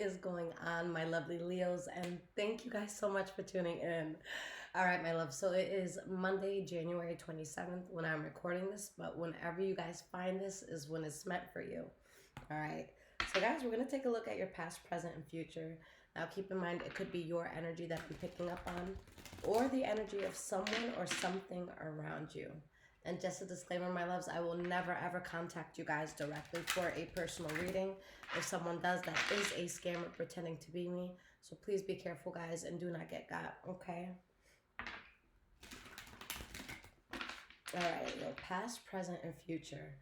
is going on, my lovely Leos? And thank you guys so much for tuning in. All right, my love. So it is Monday, January 27th when I'm recording this, but whenever you guys find this is when it's meant for you. All right. So, guys, we're going to take a look at your past, present, and future. Now, keep in mind, it could be your energy that I'm picking up on, or the energy of someone or something around you. And just a disclaimer, my loves, I will never ever contact you guys directly for a personal reading. If someone does, that is a scammer pretending to be me. So please be careful, guys, and do not get got, okay? All right, your past, present, and future.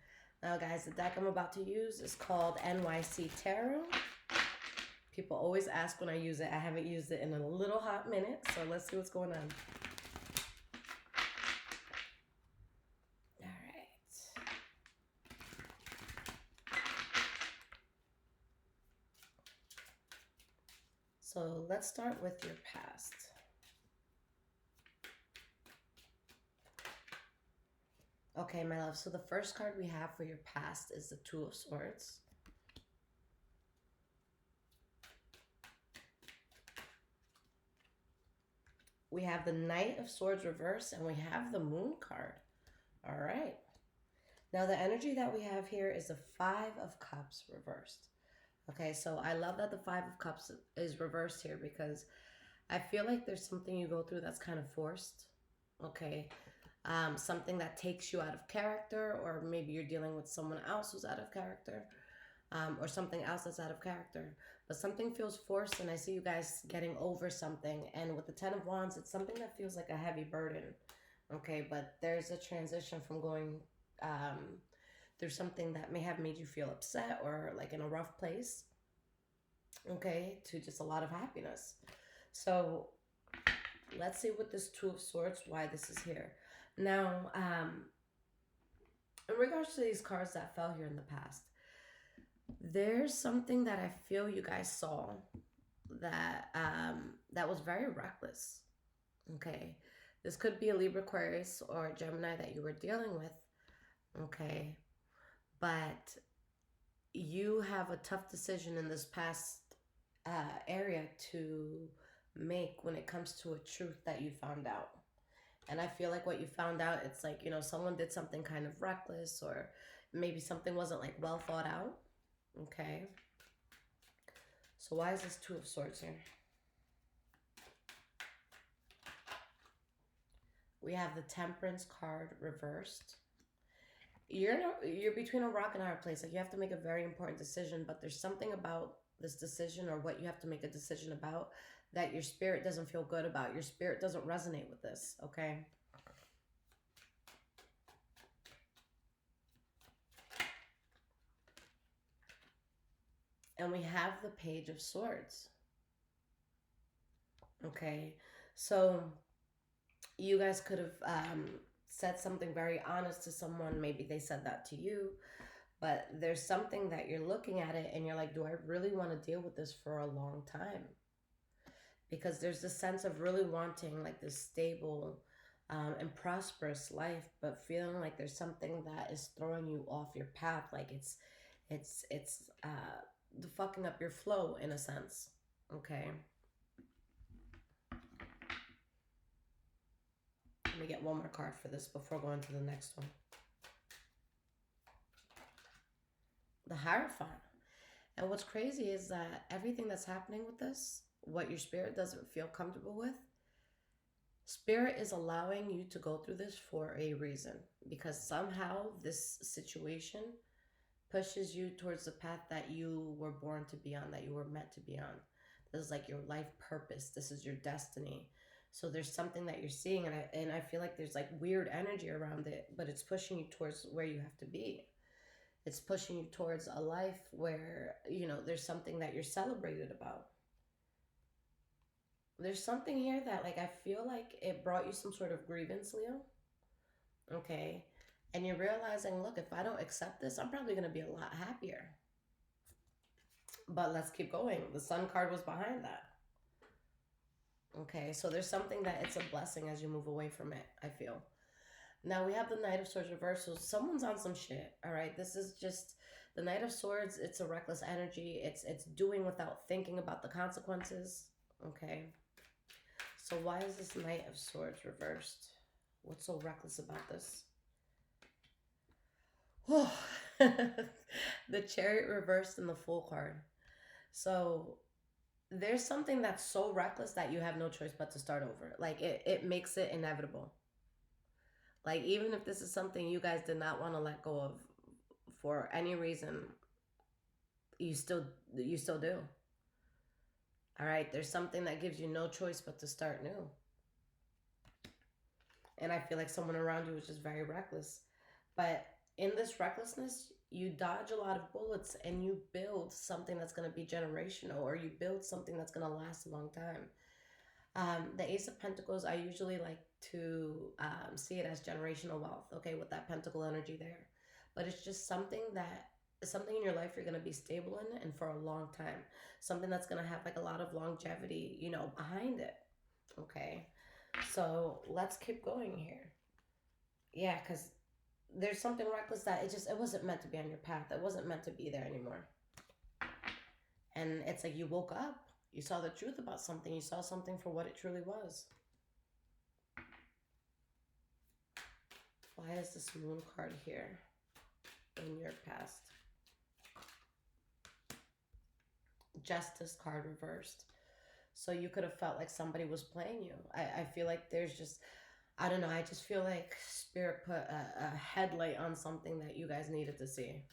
Now, guys, the deck I'm about to use is called NYC Tarot. People always ask when I use it. I haven't used it in a little hot minute, so let's see what's going on. So let's start with your past. Okay, my love. So the first card we have for your past is the Two of Swords. We have the Knight of Swords reverse, and we have the Moon card. All right. Now the energy that we have here is the Five of Cups reversed. Okay, so I love that the Five of Cups is reversed here because I feel like there's something you go through that's kind of forced. Okay, something that takes you out of character, or maybe you're dealing with someone else who's out of character, or something else that's out of character. But something feels forced, and I see you guys getting over something. And with the Ten of Wands, it's something that feels like a heavy burden. Okay, but there's a transition from going through something that may have made you feel upset or like in a rough place, okay, to just a lot of happiness. So let's see with this Two of Swords, why this is here. Now, in regards to these cards that fell here in the past, there's something that I feel you guys saw that that was very reckless. Okay, this could be a Libra, Aquarius, or a Gemini that you were dealing with. Okay, but you have a tough decision in this past area to make when it comes to a truth that you found out. And I feel like what you found out, it's like, you know, someone did something kind of reckless, or maybe something wasn't like well thought out. Okay. So why is this Two of Swords here? We have the Temperance card reversed. You're between a rock and a hard place. Like, you have to make a very important decision, but there's something about this decision, or what you have to make a decision about, that your spirit doesn't feel good about. Your spirit doesn't resonate with this, okay? And we have the Page of Swords. Okay, so you guys could have said something very honest to someone. Maybe they said that to you, but there's something that you're looking at it and you're like, do I really want to deal with this for a long time? Because there's this sense of really wanting like this stable and prosperous life, but feeling like there's something that is throwing you off your path. Like it's fucking up your flow in a sense. Okay. Let me get one more card for this before going to the next one. The Hierophant. And what's crazy is that everything that's happening with this, what your spirit doesn't feel comfortable with, Spirit is allowing you to go through this for a reason. Because somehow this situation pushes you towards the path that you were born to be on, that you were meant to be on. This is like your life purpose. This is your destiny. So there's something that you're seeing, and I feel like there's like weird energy around it, but it's pushing you towards where you have to be. It's pushing you towards a life where, you know, there's something that you're celebrated about. There's something here that, like, I feel like it brought you some sort of grievance, Leo. Okay. And you're realizing, look, if I don't accept this, I'm probably going to be a lot happier. But let's keep going. The Sun card was behind that. Okay, so there's something that it's a blessing as you move away from it, I feel. Now we have the Knight of Swords reversal. Someone's on some shit, all right? This is just The Knight of Swords, it's a reckless energy. It's doing without thinking about the consequences. Okay. So why is this Knight of Swords reversed? What's so reckless about this? Oh, the Chariot reversed in the Fool card. So there's something that's so reckless that you have no choice but to start over. Like it makes it inevitable. Like even if this is something you guys did not want to let go of for any reason, you still you still do. All right, there's something that gives you no choice but to start new. And I feel like someone around you is just very reckless. But in this recklessness, you dodge a lot of bullets and you build something that's going to be generational, or you build something that's going to last a long time. The Ace of Pentacles, I usually like to see it as generational wealth, okay, with that pentacle energy there. But it's just something in your life you're going to be stable in and for a long time. Something that's going to have like a lot of longevity, behind it, okay? So let's keep going here. Yeah, because there's something reckless that it wasn't meant to be on your path. It wasn't meant to be there anymore. And it's like you woke up. You saw the truth about something. You saw something for what it truly was. Why is this Moon card here in your past? Justice card reversed. So you could have felt like somebody was playing you. I feel like there's just, I don't know, I just feel like Spirit put a headlight on something that you guys needed to see.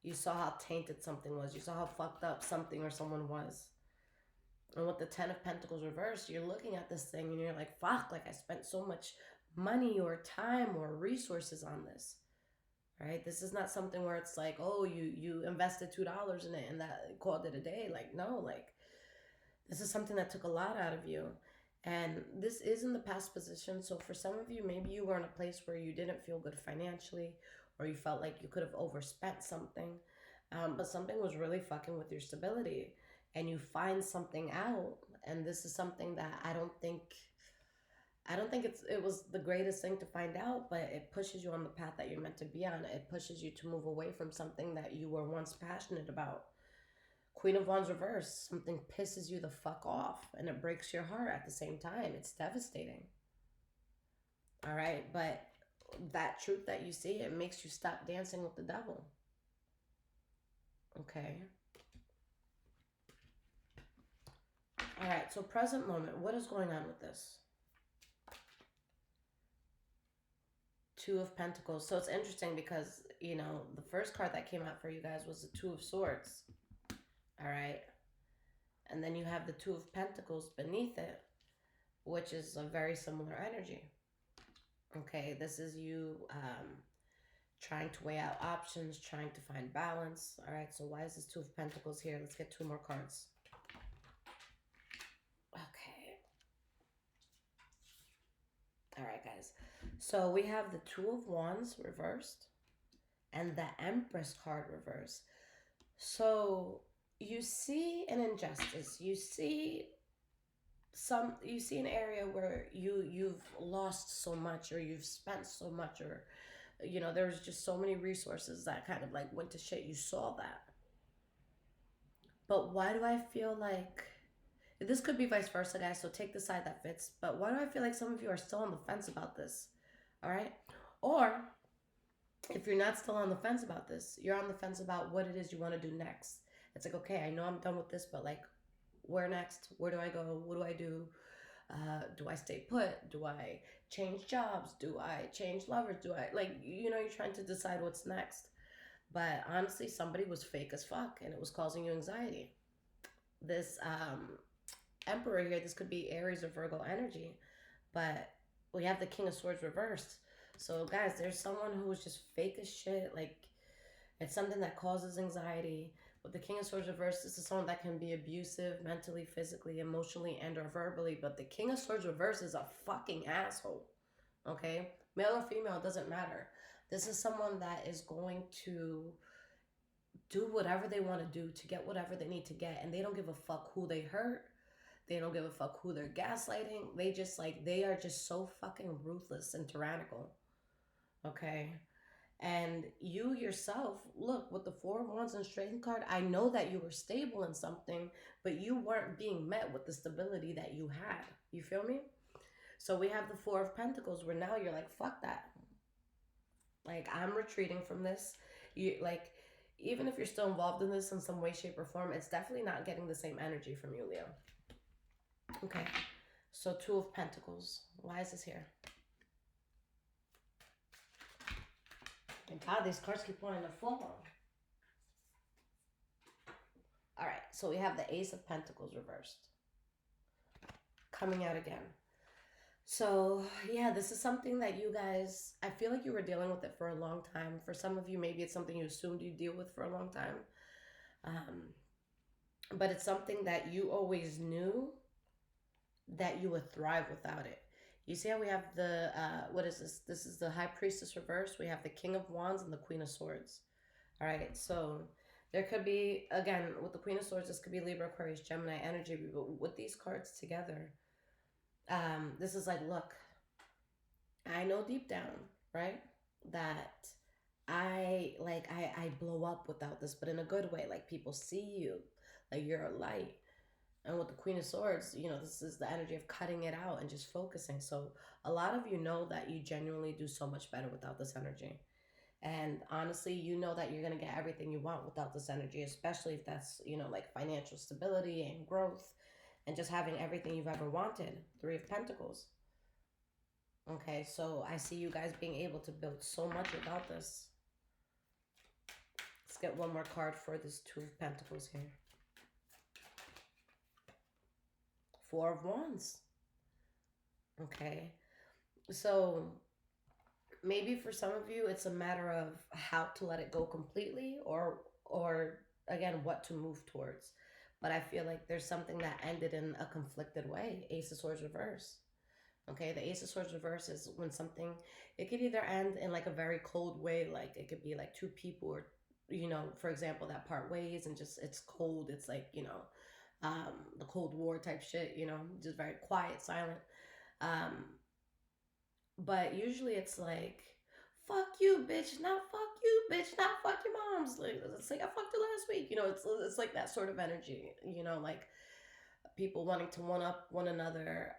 You saw how tainted something was. You saw how fucked up something or someone was. And with the Ten of Pentacles reversed, you're looking at this thing and you're like, fuck, like I spent so much money or time or resources on this. Right? This is not something where it's like, oh, you invested $2 in it and that called it a day. Like, no, like this is something that took a lot out of you. And this is in the past position. So for some of you, maybe you were in a place where you didn't feel good financially, or you felt like you could have overspent something. But something was really fucking with your stability. And you find something out. And this is something that I don't think it was the greatest thing to find out, but it pushes you on the path that you're meant to be on. It pushes you to move away from something that you were once passionate about. Queen of Wands reverse, something pisses you the fuck off and it breaks your heart at the same time. It's devastating. All right, but that truth that you see, it makes you stop dancing with the devil. Okay. All right, so present moment, what is going on with this? Two of Pentacles. So it's interesting because, the first card that came out for you guys was the Two of Swords. All right. And then you have the Two of Pentacles beneath it, which is a very similar energy. Okay, this is you trying to weigh out options, trying to find balance. All right, so why is this Two of Pentacles here? Let's get two more cards. Okay. All right, guys. So we have the Two of Wands reversed and the Empress card reversed. So you see an injustice. You see an area where you've lost so much, or you've spent so much, or there's just so many resources that kind of like went to shit. You saw that. But why do I feel like this could be vice versa, guys, so take the side that fits. But why do I feel like some of you are still on the fence about this? All right? Or if you're not still on the fence about this, you're on the fence about what it is you want to do next. It's like, okay, I know I'm done with this, but like, where next? Where do I go? What do I do? Do I stay put? Do I change jobs? Do I change lovers? Do I, like, you're trying to decide what's next. But honestly, somebody was fake as fuck and it was causing you anxiety. This Emperor here, this could be Aries or Virgo energy, but we have the King of Swords reversed. So guys, there's someone who's just fake as shit. Like, it's something that causes anxiety. With the King of Swords reversed, this is someone that can be abusive mentally, physically, emotionally, and or verbally. But the King of Swords reversed is a fucking asshole. Okay? Male or female, it doesn't matter. This is someone that is going to do whatever they want to do to get whatever they need to get. And they don't give a fuck who they hurt. They don't give a fuck who they're gaslighting. They are just so fucking ruthless and tyrannical. Okay? And you yourself, look, with the Four of Wands and Strength card, I know that you were stable in something, but you weren't being met with the stability that you had. You feel me? So we have the Four of Pentacles where now you're like, fuck that. Like, I'm retreating from this. You like, even if you're still involved in this in some way, shape, or form, it's definitely not getting the same energy from you, Leo. Okay. So Two of Pentacles. Why is this here? And God, these cards keep wanting to fall. All right. So we have the Ace of Pentacles reversed. Coming out again. So, yeah, this is something that you guys, I feel like you were dealing with it for a long time. For some of you, maybe it's something you assumed you'd deal with for a long time. But it's something that you always knew that you would thrive without it. You see how we have the, what is this? This is the High Priestess reverse. We have the King of Wands and the Queen of Swords. All right, so there could be, again, with the Queen of Swords, this could be Libra, Aquarius, Gemini energy. But with these cards together, this is like, look, I know deep down, right, that I blow up without this, but in a good way. Like, people see you, like you're a light. And with the Queen of Swords, you know, this is the energy of cutting it out and just focusing. So a lot of you know that you genuinely do so much better without this energy. And honestly, you know that you're going to get everything you want without this energy, especially if that's, you know, like financial stability and growth and just having everything you've ever wanted. Three of Pentacles. Okay, so I see you guys being able to build so much without this. Let's get one more card for this Two of Pentacles here. Four of Wands. Okay, so maybe for some of you, it's a matter of how to let it go completely, or again, what to move towards. But I feel like there's something that ended in a conflicted way. Ace of Swords reverse. Okay, the Ace of Swords reverse is when something, it could either end in like a very cold way, like it could be like two people, or, you know, for example, that part ways and just it's cold. It's like, you know, the Cold War type shit, you know, just very quiet, silent. Um, but usually it's like, fuck you, bitch, not fuck you, bitch, not fuck your moms. Like, it's like I fucked her last week, you know. It's like that sort of energy, you know, like people wanting to one up one another.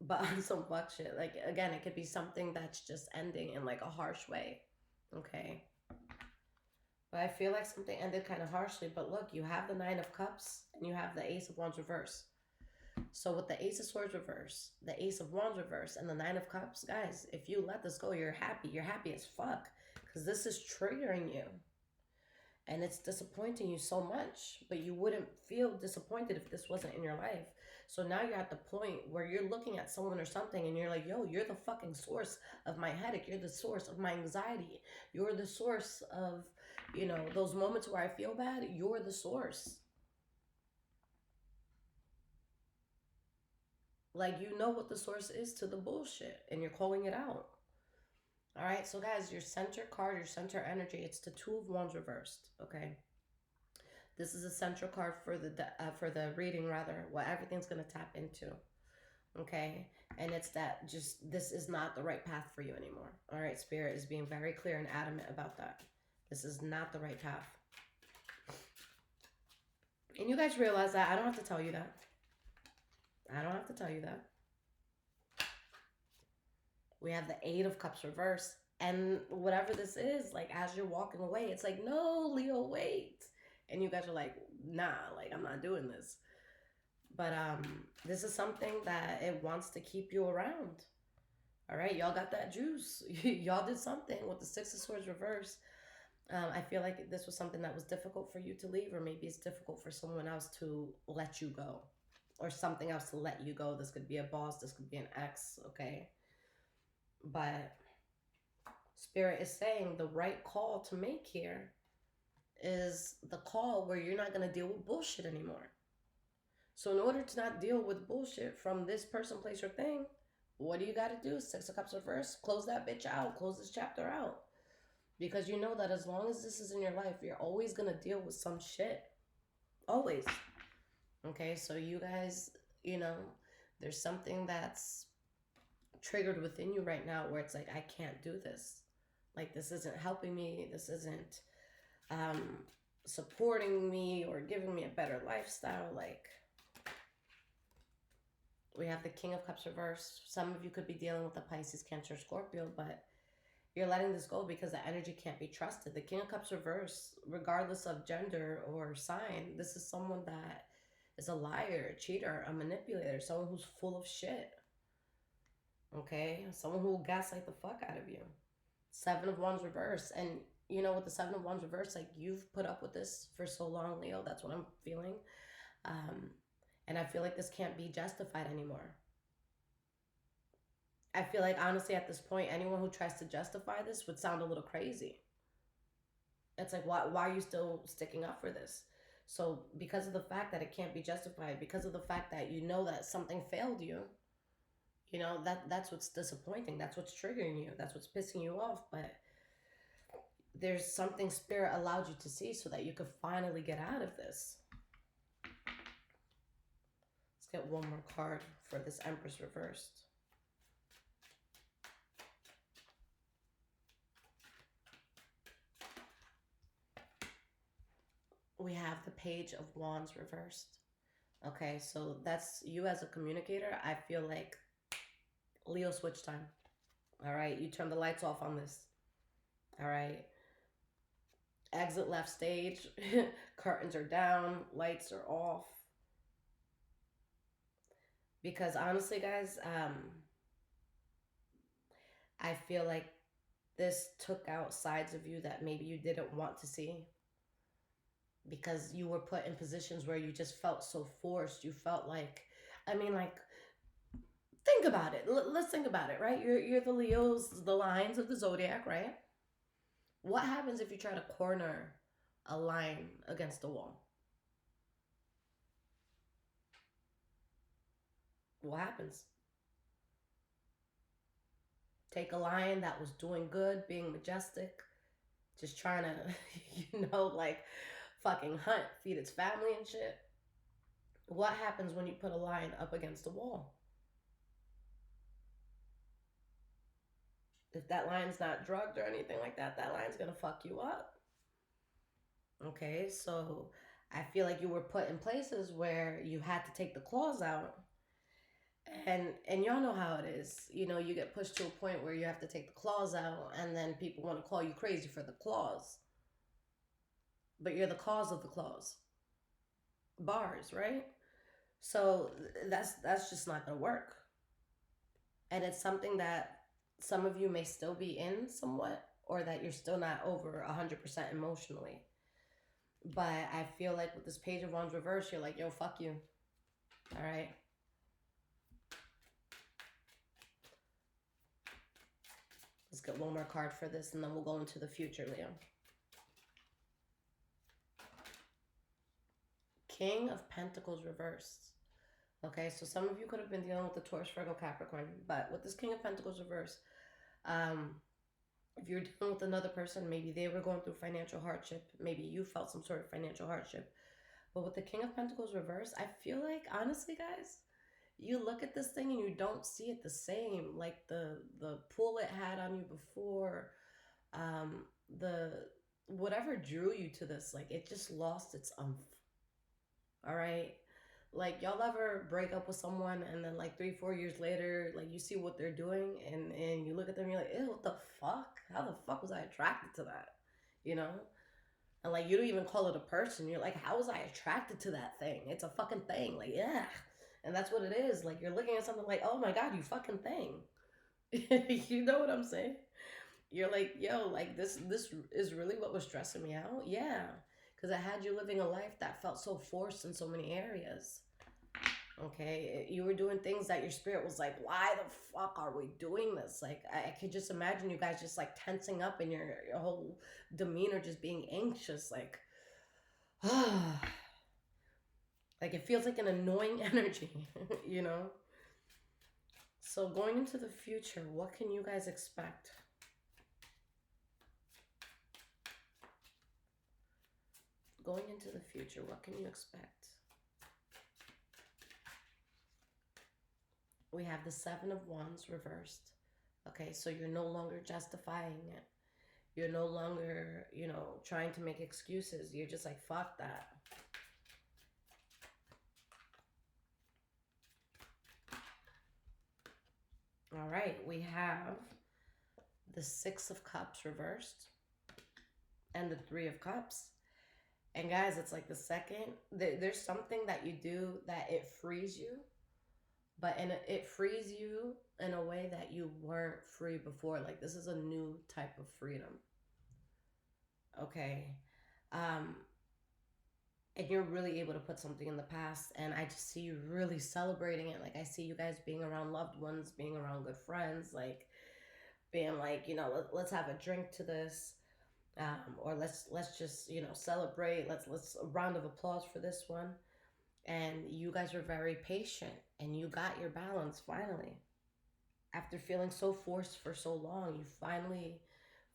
But on some fuck shit. Like, again, it could be something that's just ending in like a harsh way. Okay. But I feel like something ended kind of harshly. But look, you have the Nine of Cups and you have the Ace of Wands reverse. So with the Ace of Swords reverse, the Ace of Wands reverse, and the Nine of Cups, guys, if you let this go, you're happy. You're happy as fuck. Because this is triggering you. And it's disappointing you so much. But you wouldn't feel disappointed if this wasn't in your life. So now you're at the point where you're looking at someone or something and you're like, yo, you're the fucking source of my headache. You're the source of my anxiety. You're the source of, you know, those moments where I feel bad. You're the source. Like, you know what the source is to the bullshit and you're calling it out. All right. So guys, your center card, your center energy, it's the Two of Wands reversed. Okay. This is a central card for the reading, rather, what everything's going to tap into. Okay. And it's that just, this is not the right path for you anymore. All right. Spirit is being very clear and adamant about that. This is not the right path. And you guys realize that. I don't have to tell you that. I don't have to tell you that. We have the Eight of Cups reversed. And whatever this is, like, as you're walking away, it's like, no, Leo, wait. And you guys are like, nah, like, I'm not doing this. But this is something that it wants to keep you around. All right, y'all got that juice. Y'all did something with the Six of Swords reverse. I feel like this was something that was difficult for you to leave, or maybe it's difficult for someone else to let you go, or something else to let you go. This could be a boss, this could be an ex, okay? But Spirit is saying the right call to make here is the call where you're not going to deal with bullshit anymore. So in order to not deal with bullshit from this person, place, or thing, what do you got to do? Six of Cups reverse. Close that bitch out. Close this chapter out. Because you know that as long as this is in your life, you're always going to deal with some shit. Always. Okay, so you guys, you know, there's something that's triggered within you right now where it's like, I can't do this. Like, this isn't helping me. This isn't um, supporting me or giving me a better lifestyle. Like, we have the King of Cups reversed. Some of you could be dealing with a Pisces, Cancer, Scorpio, but you're letting this go because the energy can't be trusted. The King of Cups reverse, regardless of gender or sign, this is someone that is a liar, a cheater, a manipulator, someone who's full of shit. Okay? Someone who will gaslight the fuck out of you. Seven of Wands reverse. And you know, with the Seven of Wands reverse, like, you've put up with this for so long, Leo. That's what I'm feeling. And I feel like this can't be justified anymore. I feel like, honestly, at this point, anyone who tries to justify this would sound a little crazy. It's like, why are you still sticking up for this? So because of the fact that it can't be justified, because of the fact that you know that something failed you, you know, that's what's disappointing. That's what's triggering you. That's what's pissing you off. But there's something Spirit allowed you to see so that you could finally get out of this. Let's get one more card for this Empress reversed. We have the Page of Wands reversed. Okay, so that's you as a communicator. I feel like Leo switch time. All right, you turn the lights off on this. All right. Exit left stage. Curtains are down. Lights are off. Because honestly, guys, I feel like this took out sides of you that maybe you didn't want to see. Because you were put in positions where you just felt so forced. You felt like, I mean, like, think about it. Let's think about it, right? You're the Leos, the lines of the zodiac, right? What happens if you try to corner a line against the wall? What happens? Take a lion that was doing good, being majestic, just trying to, you know, like, fucking hunt, feed its family and shit. What happens when you put a lion up against a wall? If that lion's not drugged or anything like that, that lion's gonna fuck you up. Okay, so I feel like you were put in places where you had to take the claws out. And y'all know how it is. You know, you get pushed to a point where you have to take the claws out, and then people want to call you crazy for the claws. But you're the cause of the claws. Bars, right? So that's just not gonna work. And it's something that some of you may still be in somewhat, or that you're still not over 100% emotionally. But I feel like with this Page of Wands reverse, you're like, yo, fuck you. All right. Let's get one more card for this, and then we'll go into the future, Leo. King of Pentacles reversed. Okay, so some of you could have been dealing with the Taurus, Virgo, Capricorn, but with this King of Pentacles reverse, if you're dealing with another person, maybe they were going through financial hardship. Maybe you felt some sort of financial hardship. But with the King of Pentacles reverse, I feel like, honestly, guys, you look at this thing and you don't see it the same. Like the pull it had on you before, the whatever drew you to this, like, it just lost its umph. All right. Like, y'all ever break up with someone and then like 3-4 years later, like, you see what they're doing and you look at them and you're like, ew, what the fuck? How the fuck was I attracted to that? You know? And like, you don't even call it a person. You're like, how was I attracted to that thing? It's a fucking thing. Like, yeah. And that's what it is. Like, you're looking at something like, oh my God, you fucking thing. You know what I'm saying? You're like, yo, like, this is really what was stressing me out? Yeah. Because I had you living a life that felt so forced in so many areas. Okay, you were doing things that your spirit was like, why the fuck are we doing this? Like, I could just imagine you guys just like tensing up and your whole demeanor just being anxious, like, like, it feels like an annoying energy, you know? So going into the future, what can you guys expect? Going into the future, what can you expect? We have the Seven of Wands reversed. Okay, so you're no longer justifying it. You're no longer, trying to make excuses. You're just like, fuck that. All right, we have the Six of Cups reversed and the Three of Cups. And guys, it's like the second, there's something that you do that it frees you, but it frees you in a way that you weren't free before. Like this is a new type of freedom. Okay. Um, and you're really able to put something in the past, and I just see you really celebrating it. Like I see you guys being around loved ones, being around good friends, like being like, let's have a drink to this, or let's just celebrate. Let's a round of applause for this one. And you guys were very patient, and you got your balance finally. After feeling so forced for so long, you finally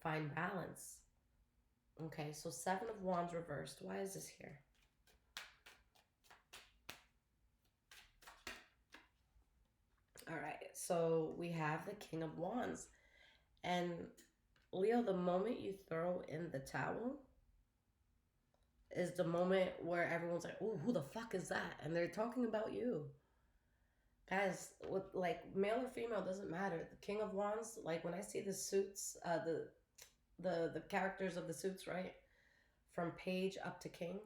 find balance. Okay, so Seven of Wands reversed. Why is this here? All right, so we have the King of Wands. And Leo, the moment you throw in the towel is the moment where everyone's like, "Ooh, who the fuck is that?" And they're talking about you. Guys, with like male or female doesn't matter. The King of Wands, like when I see the suits, the characters of the suits, right? From page up to king,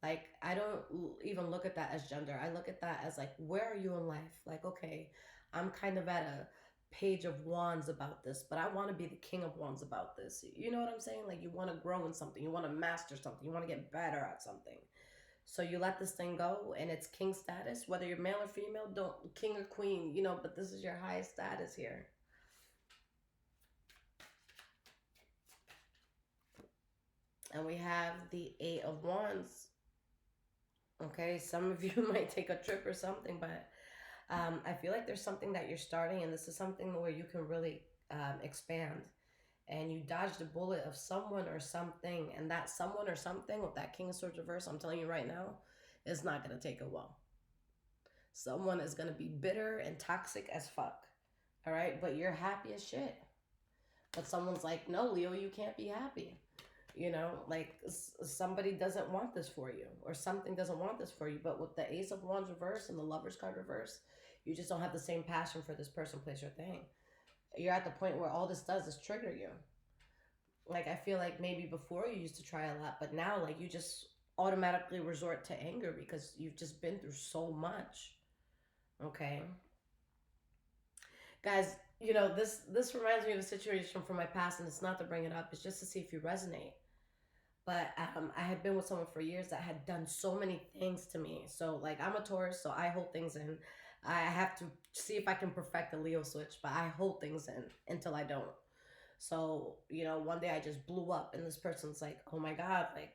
like I don't even look at that as gender. I look at that as like, where are you in life? Like, okay, I'm kind of at a page of wands about this, but I want to be the king of wands about this. You know what I'm saying? Like you want to grow in something, you want to master something, you want to get better at something. So you let this thing go and it's king status, whether you're male or female, don't king or queen, but this is your highest status here. And we have the Eight of Wands. Okay, some of you might take a trip or something, but I feel like there's something that you're starting, and this is something where you can really expand. And you dodged a bullet of someone or something, and that someone or something with that King of Swords reverse, I'm telling you right now, is not going to take it well. Someone is going to be bitter and toxic as fuck. All right, but you're happy as shit. But someone's like, no, Leo, you can't be happy. Like somebody doesn't want this for you, or something doesn't want this for you. But with the Ace of Wands reverse and the Lover's card reverse, you just don't have the same passion for this person, place, or thing. You're at the point where all this does is trigger you. Like I feel like maybe before you used to try a lot, but now like you just automatically resort to anger because you've just been through so much. Okay, guys, this reminds me of a situation from my past, and it's not to bring it up, it's just to see if you resonate. But I had been with someone for years that had done so many things to me. So like I'm a Taurus, so I hold things in. I have to see if I can perfect the Leo switch, but I hold things in until I don't. So one day I just blew up, and this person's like, "Oh my god, like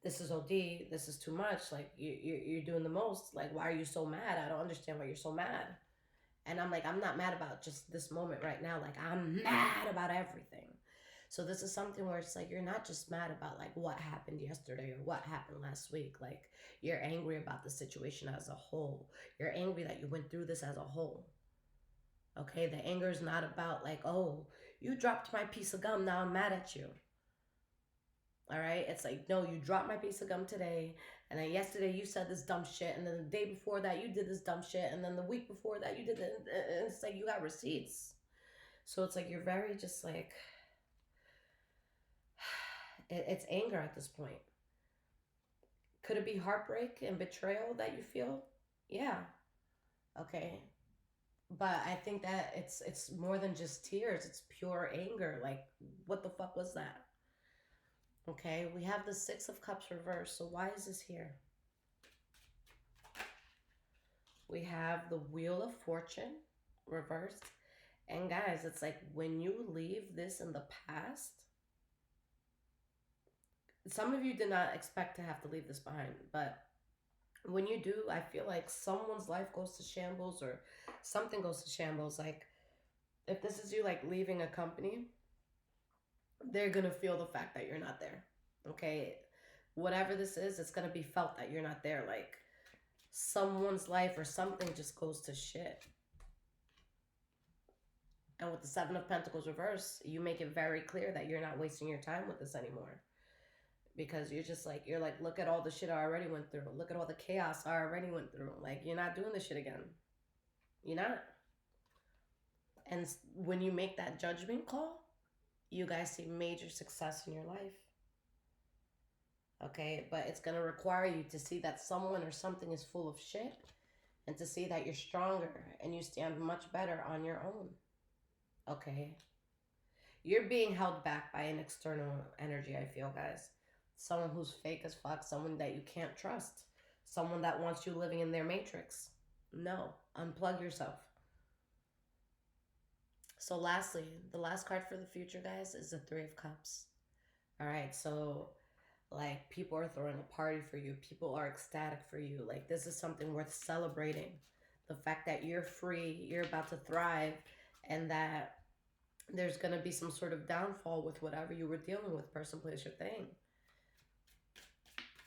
this is OD. This is too much. Like you're doing the most. Like why are you so mad? I don't understand why you're so mad." And I'm like, I'm not mad about just this moment right now. Like I'm mad about everything. So this is something where it's like you're not just mad about like what happened yesterday or what happened last week. Like you're angry about the situation as a whole. You're angry that you went through this as a whole. Okay, the anger is not about like, oh, you dropped my piece of gum, now I'm mad at you. All right, it's like, no, you dropped my piece of gum today, and then yesterday you said this dumb shit, and then the day before that you did this dumb shit, and then the week before that you did it. And it's like you got receipts. So it's like you're very just like, it's anger at this point. Could it be heartbreak and betrayal that you feel? Yeah. Okay. But I think that it's more than just tears. It's pure anger. Like, what the fuck was that? Okay, we have the Six of Cups reversed. So why is this here? We have the Wheel of Fortune reversed. And guys, it's like when you leave this in the past, some of you did not expect to have to leave this behind, but when you do, I feel like someone's life goes to shambles or something goes to shambles. Like if this is you like leaving a company, they're gonna feel the fact that you're not there. Okay, whatever this is, it's gonna be felt that you're not there. Like someone's life or something just goes to shit. And with the Seven of Pentacles reverse, you make it very clear that you're not wasting your time with this anymore. Because you're like, look at all the shit I already went through. Look at all the chaos I already went through. Like, you're not doing this shit again. You're not. And when you make that judgment call, you guys see major success in your life. Okay, but it's going to require you to see that someone or something is full of shit, and to see that you're stronger and you stand much better on your own. Okay, you're being held back by an external energy, I feel, guys. Someone who's fake as fuck, someone that you can't trust, someone that wants you living in their matrix. No, unplug yourself. So lastly, the last card for the future, guys, is the Three of Cups. All right, so like, people are throwing a party for you. People are ecstatic for you. Like, this is something worth celebrating. The fact that you're free, you're about to thrive, and that there's going to be some sort of downfall with whatever you were dealing with, person, place, or thing.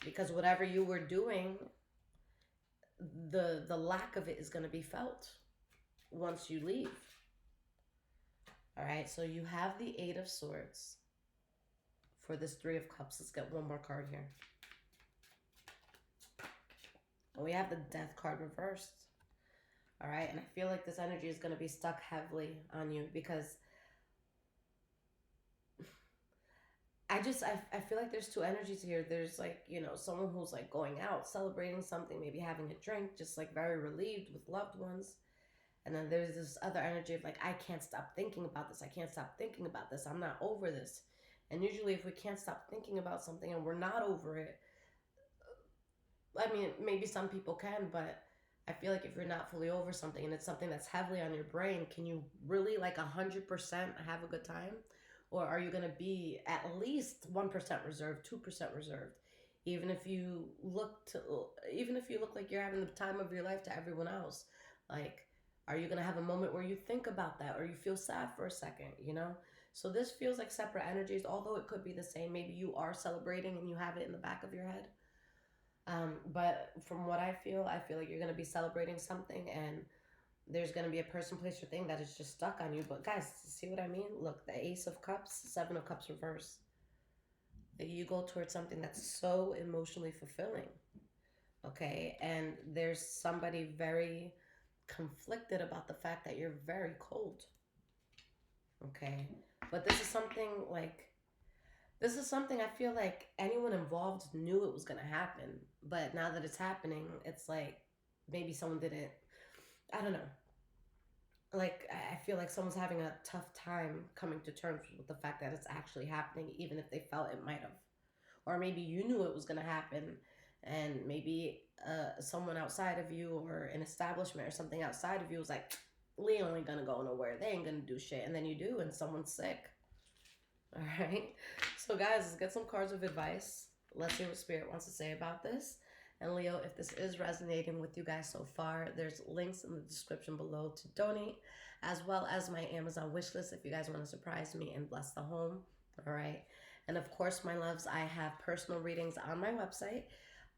Because whatever you were doing, the lack of it is going to be felt once you leave. All right, so you have the Eight of Swords for this Three of Cups. Let's get one more card here. And we have the Death card reversed. All right, and I feel like this energy is going to be stuck heavily on you, because I feel like there's two energies here. There's, like, you know, someone who's like going out, celebrating something, maybe having a drink, just like very relieved with loved ones. And then there's this other energy of like, I can't stop thinking about this. I can't stop thinking about this. I'm not over this. And usually if we can't stop thinking about something and we're not over it, I mean, maybe some people can, but I feel like if you're not fully over something and it's something that's heavily on your brain, can you really like 100% have a good time? Or are you going to be at least 1% reserved, 2% reserved? Even if you look like you're having the time of your life to everyone else, like, are you going to have a moment where you think about that, or you feel sad for a second, you know? So this feels like separate energies, although it could be the same. Maybe you are celebrating and you have it in the back of your head. But from what I feel like you're going to be celebrating something, and there's going to be a person, place, or thing that is just stuck on you. But guys, see what I mean? Look, the Ace of Cups, Seven of Cups reverse. You go towards something that's so emotionally fulfilling. Okay, and there's somebody very conflicted about the fact that you're very cold. Okay, but this is something I feel like anyone involved knew it was going to happen, but now that it's happening, it's like maybe someone didn't, I don't know, like, I feel like someone's having a tough time coming to terms with the fact that it's actually happening, even if they felt it might have. Or maybe you knew it was going to happen, and maybe someone outside of you, or an establishment or something outside of you, was like, Leo ain't gonna go nowhere, they ain't gonna do shit, and then you do, and someone's sick. All right, so guys, let's get some cards of advice. Let's see what Spirit wants to say about this. And Leo, if this is resonating with you guys so far, there's links in the description below to donate, as well as my Amazon wishlist if you guys want to surprise me and bless the home. All right, and of course, my loves, I have personal readings on my website.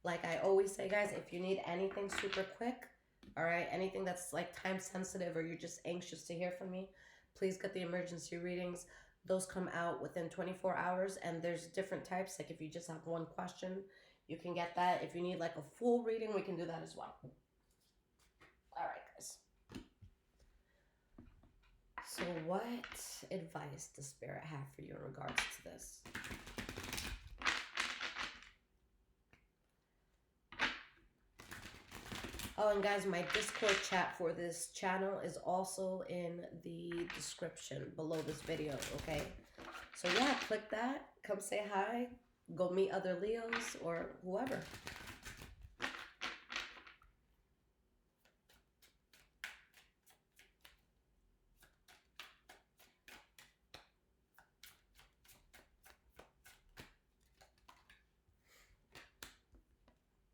Like I always say, guys, if you need anything super quick, all right, anything that's like time sensitive, or you're just anxious to hear from me, please get the emergency readings. Those come out within 24 hours, and there's different types. Like if you just have one question, you can get that. If you need like a full reading, we can do that as well. All right, guys. So what advice does Spirit have for you in regards to this? Oh, and guys, my Discord chat for this channel is also in the description below this video, okay? So yeah, click that, come say hi, go meet other Leos or whoever.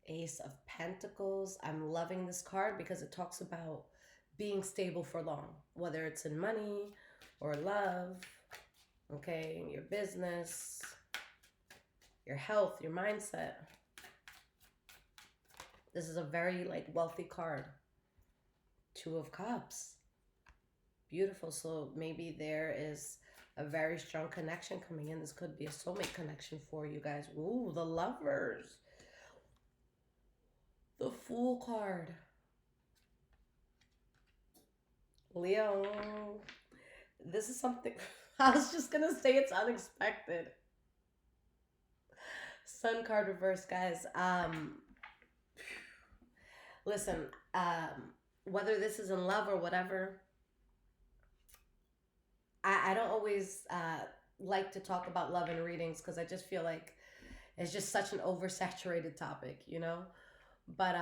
Ace of Pentacles. I'm loving this card because it talks about being stable for long, whether it's in money or love, okay, your business, your health, your mindset. This is a very like wealthy card. Two of Cups. Beautiful. So maybe there is a very strong connection coming in. This could be a soulmate connection for you guys. Ooh, the lovers. The Fool card. Leo. This is something I was just gonna say it's unexpected. Sun card reverse, guys. Listen, whether this is in love or whatever, I don't always like to talk about love in readings because I just feel like it's just such an oversaturated topic, you know? But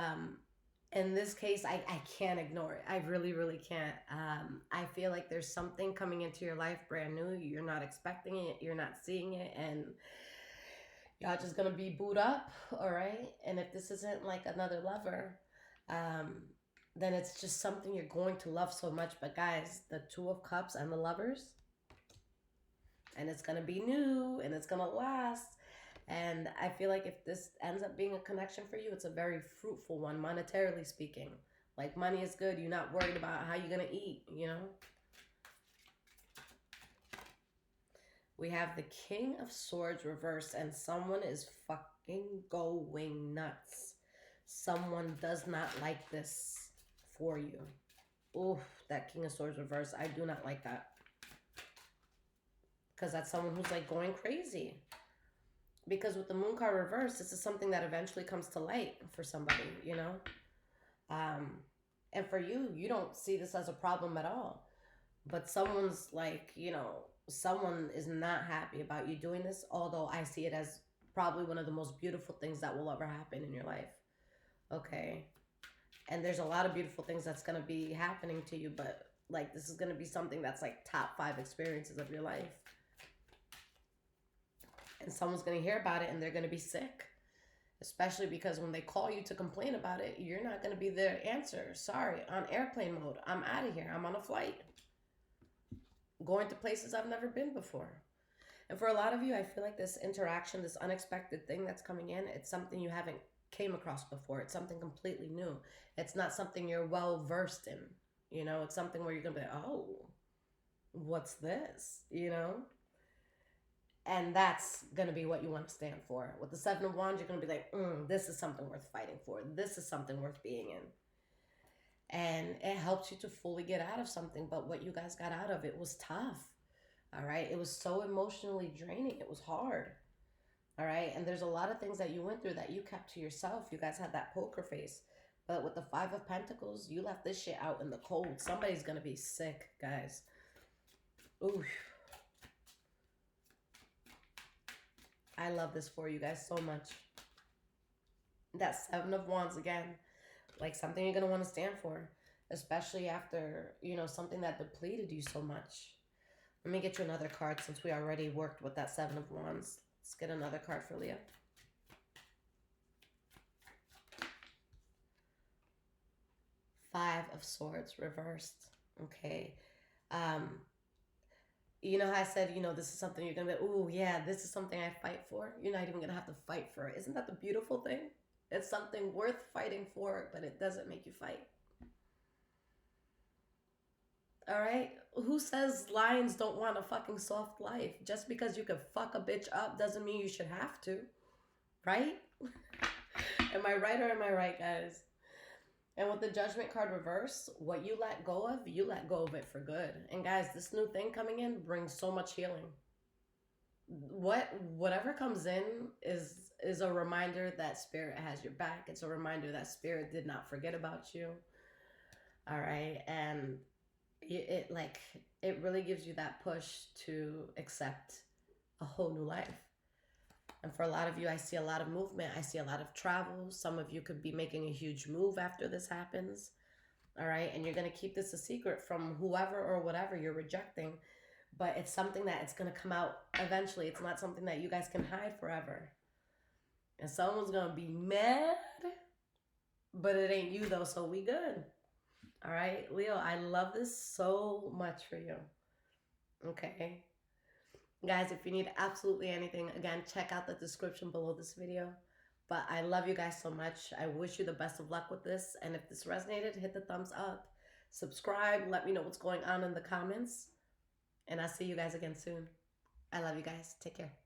in this case, I can't ignore it. I really, really can't. I feel like there's something coming into your life brand new. You're not expecting it, you're not seeing it, and y'all just gonna be booed up, all right? And if this isn't like another lover, um, then it's just something you're going to love so much. But guys, the Two of Cups and the lovers, and it's gonna be new and it's gonna last. And I feel like if this ends up being a connection for you, it's a very fruitful one, monetarily speaking. Like money is good. You're not worried about how you're gonna eat, you know? We have the King of Swords reversed, and someone is fucking going nuts. Someone does not like this for you. Oof, that King of Swords reversed. I do not like that. Because that's someone who's like going crazy. Because with the Moon card reversed, this is something that eventually comes to light for somebody, you know? And for you, you don't see this as a problem at all. But someone's like, you know, someone is not happy about you doing this, although I see it as probably one of the most beautiful things that will ever happen in your life. Okay? And there's a lot of beautiful things that's going to be happening to you, but like this is going to be something that's like top 5 experiences of your life. And someone's going to hear about it and they're going to be sick. Especially because when they call you to complain about it, you're not going to be their answer. Sorry, on airplane mode. I'm out of here. I'm on a flight. Going to places I've never been before. And for a lot of you, I feel like this interaction, this unexpected thing that's coming in, it's something you haven't came across before. It's something completely new. It's not something you're well versed in. You know, it's something where you're going to be like, oh, what's this? You know? And that's going to be what you want to stand for. With the Seven of Wands, you're going to be like, this is something worth fighting for. This is something worth being in. And it helps you to fully get out of something. But what you guys got out of it was tough. All right? It was so emotionally draining. It was hard. All right? And there's a lot of things that you went through that you kept to yourself. You guys had that poker face. But with the Five of Pentacles, you left this shit out in the cold. Somebody's going to be sick, guys. Ooh. I love this for you guys so much. That Seven of Wands again, like something you're going to want to stand for, especially after, you know, something that depleted you so much. Let me get you another card since we already worked with that Seven of Wands. Let's get another card for Leo. Five of Swords reversed. Okay. You know how I said, you know, this is something you're going to be, oh, yeah, this is something I fight for. You're not even going to have to fight for it. Isn't that the beautiful thing? It's something worth fighting for, but it doesn't make you fight. All right? Who says lions don't want a fucking soft life? Just because you can fuck a bitch up doesn't mean you should have to. Right? Am I right or am I right, guys? And with the Judgment card reverse, what you let go of, you let go of it for good. And guys, this new thing coming in brings so much healing. Whatever comes in is a reminder that Spirit has your back. It's a reminder that Spirit did not forget about you. All right? And it really gives you that push to accept a whole new life. And for a lot of you, I see a lot of movement. I see a lot of travel. Some of you could be making a huge move after this happens. All right. And you're going to keep this a secret from whoever or whatever you're rejecting. But it's something that it's going to come out eventually. It's not something that you guys can hide forever. And someone's going to be mad. But it ain't you though. So we good. All right. Leo, I love this so much for you. Okay. Guys, if you need absolutely anything, again, check out the description below this video. But I love you guys so much. I wish you the best of luck with this. And if this resonated, hit the thumbs up. Subscribe. Let me know what's going on in the comments. And I'll see you guys again soon. I love you guys. Take care.